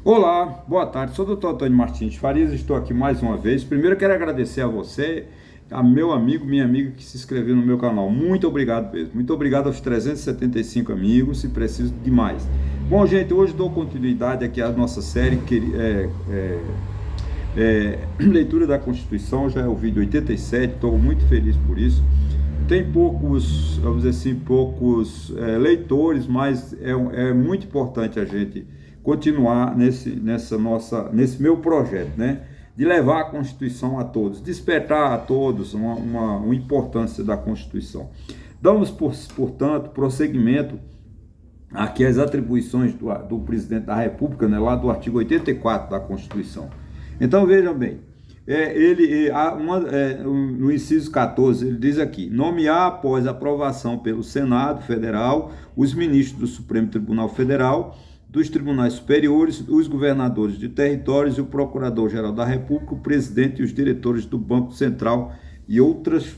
Olá, boa tarde. Sou o Dr. Antônio Martins Farias, estou aqui mais uma vez. Primeiro quero agradecer a você, a meu amigo, minha amiga que se inscreveu no meu canal. Muito obrigado mesmo. Muito obrigado aos 375 amigos, se preciso de mais. Bom, gente, hoje dou continuidade aqui à nossa série Leitura da Constituição. Já é o vídeo 87, estou muito feliz por isso. Tem poucos, vamos dizer assim, poucos leitores, mas é muito importante a gente continuar nesse meu projeto, né? De levar a Constituição a todos, despertar a todos uma importância da Constituição. Damos, portanto, prosseguimento aqui às atribuições do presidente da República, né, lá do artigo 84 da Constituição. Então, vejam bem, no inciso 14, ele diz aqui: nomear após aprovação pelo Senado Federal os ministros do Supremo Tribunal Federal, dos tribunais superiores, os governadores de territórios e o procurador-geral da República, o presidente e os diretores do Banco Central e outros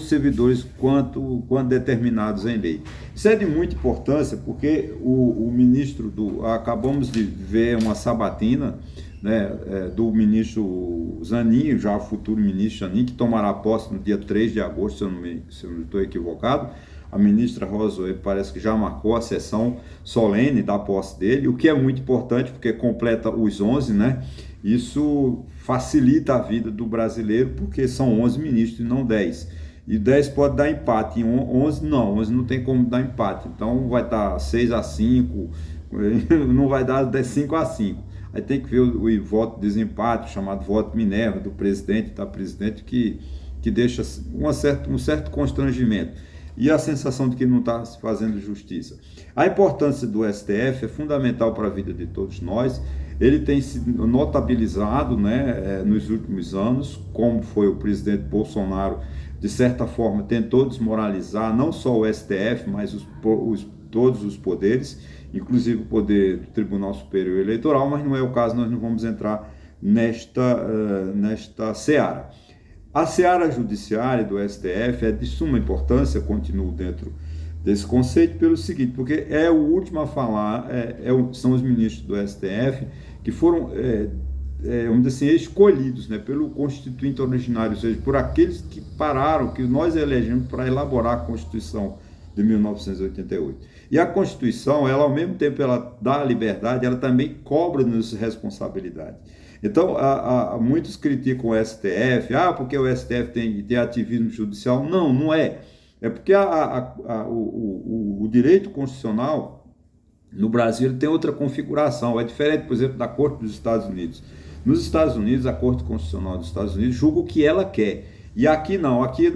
servidores quando determinados em lei. Isso é de muita importância porque o ministro acabamos de ver uma sabatina, né, do ministro Zanin, já futuro ministro Zanin, que tomará posse no dia 3 de agosto, se eu não estou equivocado. A ministra Rosa parece que já marcou a sessão solene da posse dele, o que é muito importante, porque completa os 11, né? Isso facilita a vida do brasileiro, porque são 11 ministros e não 10. E 10 pode dar empate, e 11 não, 11 não tem como dar empate. Então vai estar 6-5, não vai dar 5-5. Aí tem que ver o voto de desempate, chamado voto Minerva, do presidente e da presidente, que deixa um certo constrangimento e a sensação de que não está se fazendo justiça. A importância do STF é fundamental para a vida de todos nós. Ele tem sido notabilizado, né, nos últimos anos, como foi o presidente Bolsonaro, de certa forma, tentou desmoralizar não só o STF, mas todos os poderes, inclusive o poder do Tribunal Superior Eleitoral, mas não é o caso, nós não vamos entrar nesta seara. A seara judiciária do STF é de suma importância, continuo dentro desse conceito, pelo seguinte, porque é o último a falar, são os ministros do STF que foram, vamos dizer assim, escolhidos, né, pelo Constituinte originário, ou seja, por aqueles que pararam, que nós elegemos para elaborar a Constituição de 1988. E a Constituição, ela ao mesmo tempo ela dá a liberdade, ela também cobra-nos responsabilidade. Então, muitos criticam o STF, porque o STF tem ativismo judicial. Não, não é. É porque o direito constitucional no Brasil tem outra configuração. É diferente, por exemplo, da Corte dos Estados Unidos. Nos Estados Unidos, a Corte Constitucional dos Estados Unidos julga o que ela quer. E aqui não, aqui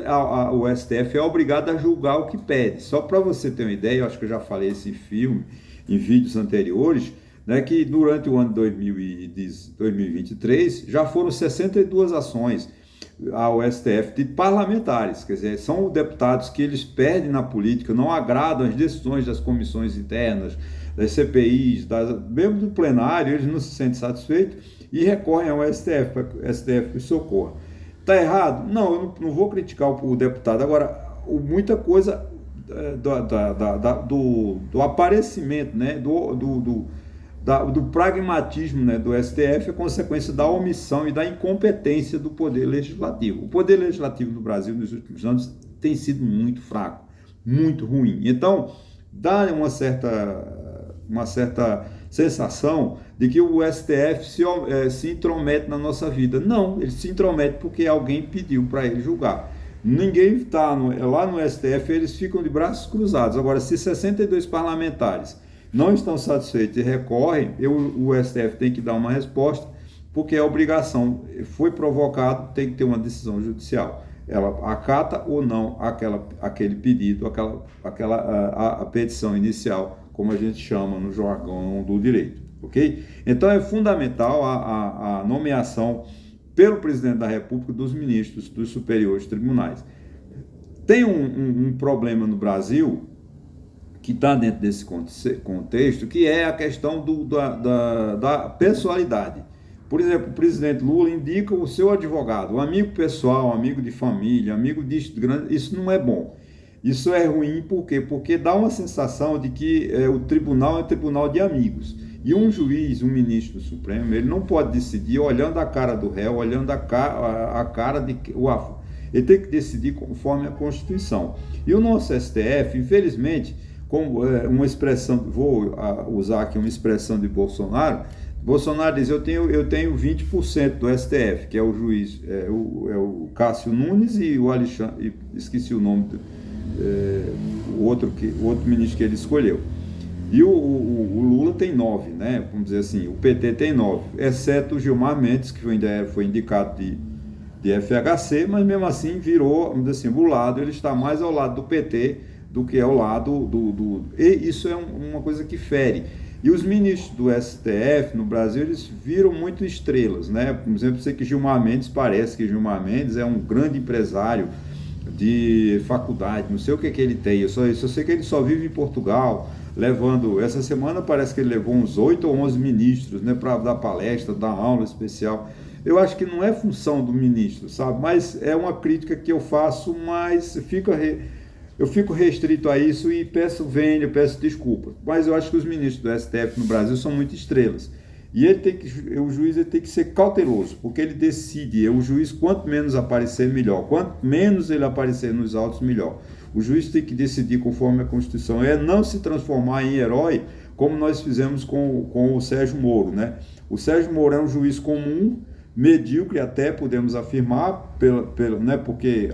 o STF é obrigado a julgar o que pede. Só para você ter uma ideia, eu acho que eu já falei esse filme em vídeos anteriores, né, que durante o ano de 2023 já foram 62 ações ao STF de parlamentares, quer dizer, são deputados que eles perdem na política, não agradam as decisões das comissões internas, das CPIs, mesmo do plenário, eles não se sentem satisfeitos e recorrem ao STF, para que o STF os socorra. Está errado? Não, eu não vou criticar o deputado. Agora, muita coisa do aparecimento, né, do pragmatismo, né, do STF é consequência da omissão e da incompetência do Poder Legislativo. O Poder Legislativo no Brasil nos últimos anos tem sido muito fraco, muito ruim. Então, dá uma certa sensação de que o STF se intromete na nossa vida. Não, ele se intromete porque alguém pediu para ele julgar. Ninguém está lá no STF, eles ficam de braços cruzados. Agora, se 62 parlamentares não estão satisfeitos e recorrem, o STF tem que dar uma resposta, porque é obrigação, foi provocado, tem que ter uma decisão judicial. Ela acata ou não aquele pedido, a petição inicial, como a gente chama no jargão do direito, ok? Então é fundamental a nomeação pelo presidente da República dos ministros dos superiores tribunais. Tem um problema no Brasil que está dentro desse contexto, que é a questão da pessoalidade. Por exemplo, o presidente Lula indica o seu advogado, um amigo pessoal, um amigo de família, amigo disso, isso não é bom. Isso é ruim, por quê? Porque dá uma sensação de que o tribunal é um tribunal de amigos. E um juiz, um ministro do Supremo, ele não pode decidir olhando a cara do réu, olhando a cara de ele tem que decidir conforme a Constituição. E o nosso STF, infelizmente, como uma expressão, vou usar aqui uma expressão de Bolsonaro, Bolsonaro diz, eu tenho 20% do STF, que é o juiz, o Cássio Nunes e o Alexandre, esqueci o nome, o outro ministro que ele escolheu. E o Lula tem 9, né? Vamos dizer assim, o PT tem 9, exceto o Gilmar Mendes, que foi indicado de FHC, mas mesmo assim virou, vamos dizer assim, o lado, ele está mais ao lado do PT do que ao lado E isso é uma coisa que fere. E os ministros do STF no Brasil, eles viram muito estrelas, né? Por exemplo, sei que parece que Gilmar Mendes é um grande empresário de faculdade, não sei o que ele tem, eu sei que ele só vive em Portugal, essa semana parece que ele levou uns 8 ou 11 ministros, né, para dar palestra, dar aula especial. Eu acho que não é função do ministro, sabe? Mas é uma crítica que eu faço, mas eu fico restrito a isso e peço desculpas. Mas eu acho que os ministros do STF no Brasil são muito estrelas. E o juiz tem que ser cauteloso, porque ele decide, o juiz, quanto menos aparecer, melhor. Quanto menos ele aparecer nos autos, melhor. O juiz tem que decidir conforme a Constituição, não se transformar em herói, como nós fizemos com o Sérgio Moro, né? O Sérgio Moro é um juiz comum, medíocre até, podemos afirmar, né, porque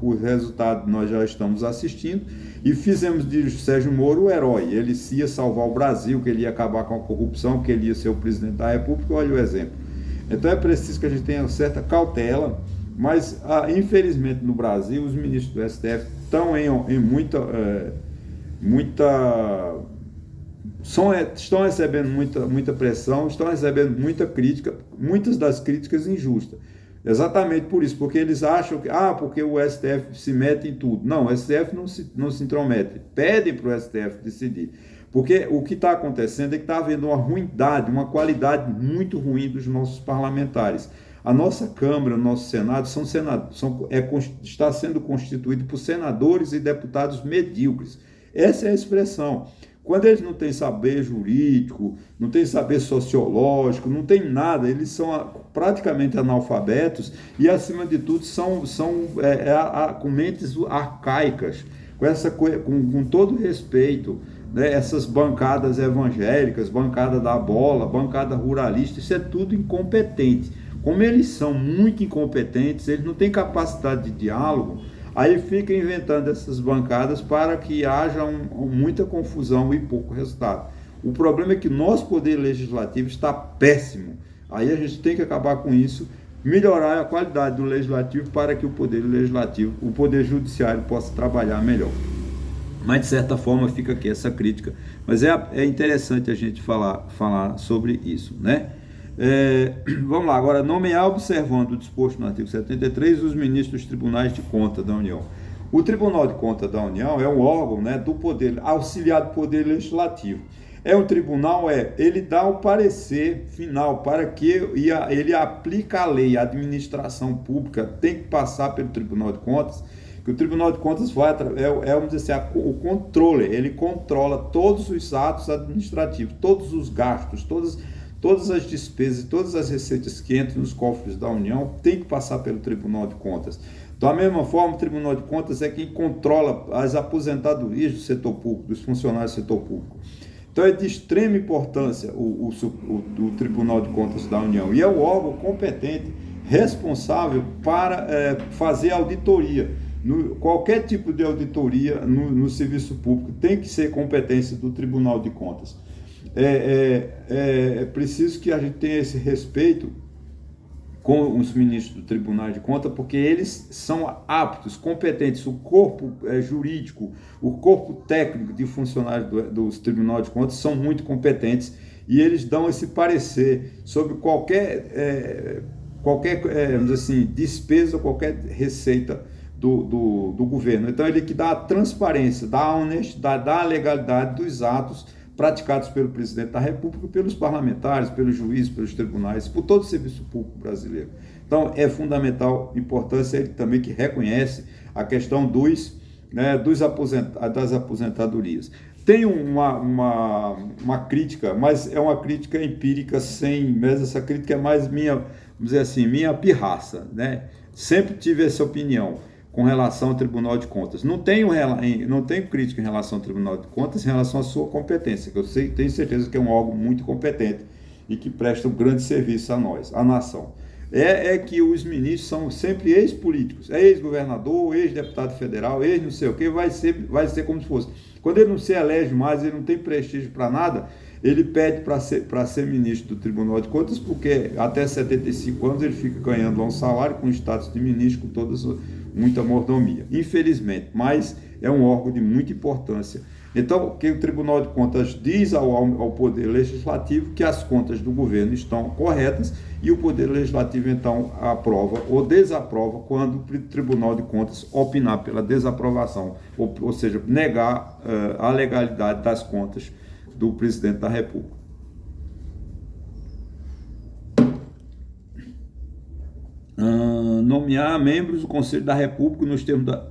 o resultado nós já estamos assistindo, e fizemos de Sérgio Moro o herói. Ele ia salvar o Brasil, que ele ia acabar com a corrupção, que ele ia ser o presidente da República. Olha o exemplo. Então é preciso que a gente tenha certa cautela, mas infelizmente no Brasil os ministros do STF estão em estão recebendo muita pressão, estão recebendo muita crítica, muitas das críticas injustas. Exatamente por isso, porque eles acham que, porque o STF se mete em tudo. Não, o STF não se intromete. Pedem para o STF decidir. Porque o que está acontecendo é que está havendo uma ruindade, uma qualidade muito ruim dos nossos parlamentares. A nossa Câmara, o nosso Senado, está sendo constituído por senadores e deputados medíocres. Essa é a expressão. Quando eles não têm saber jurídico, não têm saber sociológico, não tem nada, eles são praticamente analfabetos e, acima de tudo, são com mentes arcaicas, com todo respeito, né? Essas bancadas evangélicas, bancada da bola, bancada ruralista, isso é tudo incompetente. Como eles são muito incompetentes, eles não têm capacidade de diálogo, aí fica inventando essas bancadas para que haja muita confusão e pouco resultado. O problema é que nosso poder legislativo está péssimo. Aí a gente tem que acabar com isso, melhorar a qualidade do legislativo para que o poder judiciário possa trabalhar melhor. Mas de certa forma fica aqui essa crítica. Mas é interessante a gente falar sobre isso, né? Vamos lá, agora, nomear, observando o disposto no artigo 73, os ministros dos Tribunais de Contas da União. O Tribunal de Contas da União é um órgão, né, do poder, auxiliar do Poder Legislativo. O tribunal ele dá o parecer final para que ele aplique a lei. A administração pública tem que passar pelo Tribunal de Contas, que o Tribunal de Contas vamos dizer assim, o controle, ele controla todos os atos administrativos, todos os gastos, todas as despesas e todas as receitas que entram nos cofres da União tem que passar pelo Tribunal de Contas. Da mesma forma, o Tribunal de Contas é quem controla as aposentadorias do setor público, dos funcionários do setor público. Então é de extrema importância o Tribunal de Contas da União, e é o órgão competente, responsável para fazer auditoria. Qualquer tipo de auditoria no serviço público tem que ser competência do Tribunal de Contas. É preciso que a gente tenha esse respeito com os ministros do Tribunal de Contas, porque eles são aptos, competentes, o corpo jurídico, o corpo técnico de funcionários dos Tribunais de Contas são muito competentes, e eles dão esse parecer sobre qualquer vamos dizer assim, despesa, qualquer receita do governo. Então ele que dá a transparência, dá a honestidade, dá a legalidade dos atos praticados pelo presidente da República, pelos parlamentares, pelos juízes, pelos tribunais, por todo o serviço público brasileiro. Então, é fundamental, importância ele também que reconhece a questão das aposentadorias. Tem uma crítica, mas é uma crítica empírica, mas essa crítica é mais minha, vamos dizer assim, minha pirraça, né? Sempre tive essa opinião com relação ao Tribunal de Contas. Não tenho crítica em relação ao Tribunal de Contas em relação à sua competência, que eu tenho certeza que é um órgão muito competente e que presta um grande serviço a nós, à nação. É que os ministros são sempre ex-políticos, ex-governador, ex-deputado federal, ex-não sei o que, vai ser como se fosse. Quando ele não se elege mais, ele não tem prestígio para nada, ele pede para ser ministro do Tribunal de Contas, porque até 75 anos ele fica ganhando lá um salário com status de ministro, com muita mordomia. Infelizmente, mas é um órgão de muita importância. Então, o que o Tribunal de Contas diz ao Poder Legislativo que as contas do governo estão corretas e o Poder Legislativo, então, aprova ou desaprova quando o Tribunal de Contas opinar pela desaprovação, ou seja, negar a legalidade das contas do Presidente da República. Nomear membros do Conselho da República nos termos da...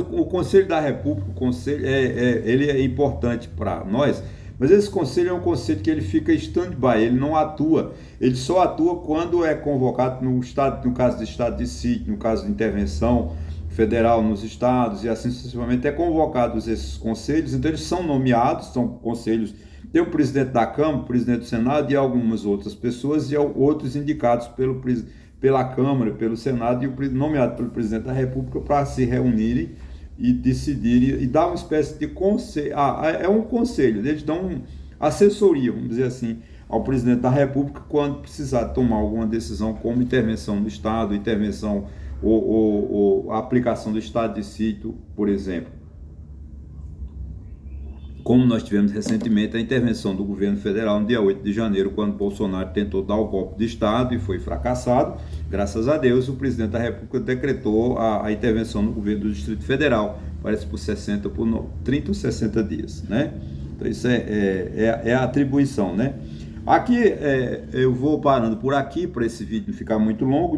O Conselho da República, ele é importante para nós, mas esse conselho é um conselho que ele fica stand-by, ele não atua, ele só atua quando é convocado no caso de estado de sítio, no caso de intervenção federal nos estados e assim sucessivamente, é convocados esses conselhos, então eles são nomeados, são conselhos, tem o presidente da Câmara, o presidente do Senado e algumas outras pessoas e outros indicados pela Câmara, pelo Senado e nomeado pelo presidente da República para se reunirem e decidirem e dar uma espécie de conselho. É um conselho, eles dão assessoria, vamos dizer assim, ao presidente da República quando precisar tomar alguma decisão, como intervenção no Estado, intervenção ou a aplicação do estado de sítio, por exemplo. Como nós tivemos recentemente a intervenção do governo federal no dia 8 de janeiro, quando Bolsonaro tentou dar o golpe de Estado e foi fracassado. Graças a Deus, o presidente da República decretou a intervenção no governo do Distrito Federal, parece por 30 ou 60 dias, né? Então isso é a atribuição, né? Aqui eu vou parando por aqui para esse vídeo não ficar muito longo.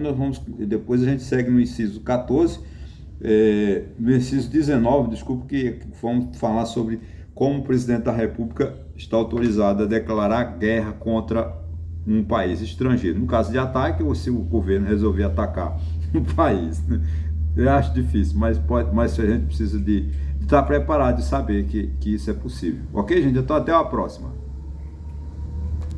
Depois a gente segue no inciso 14, no inciso 19, desculpa, que vamos falar sobre como o presidente da República está autorizado a declarar guerra contra um país estrangeiro. No caso de ataque, ou se o governo resolver atacar um país, né? Eu acho difícil, mas a gente precisa de estar preparado e saber que isso é possível. Ok, gente? Então até a próxima.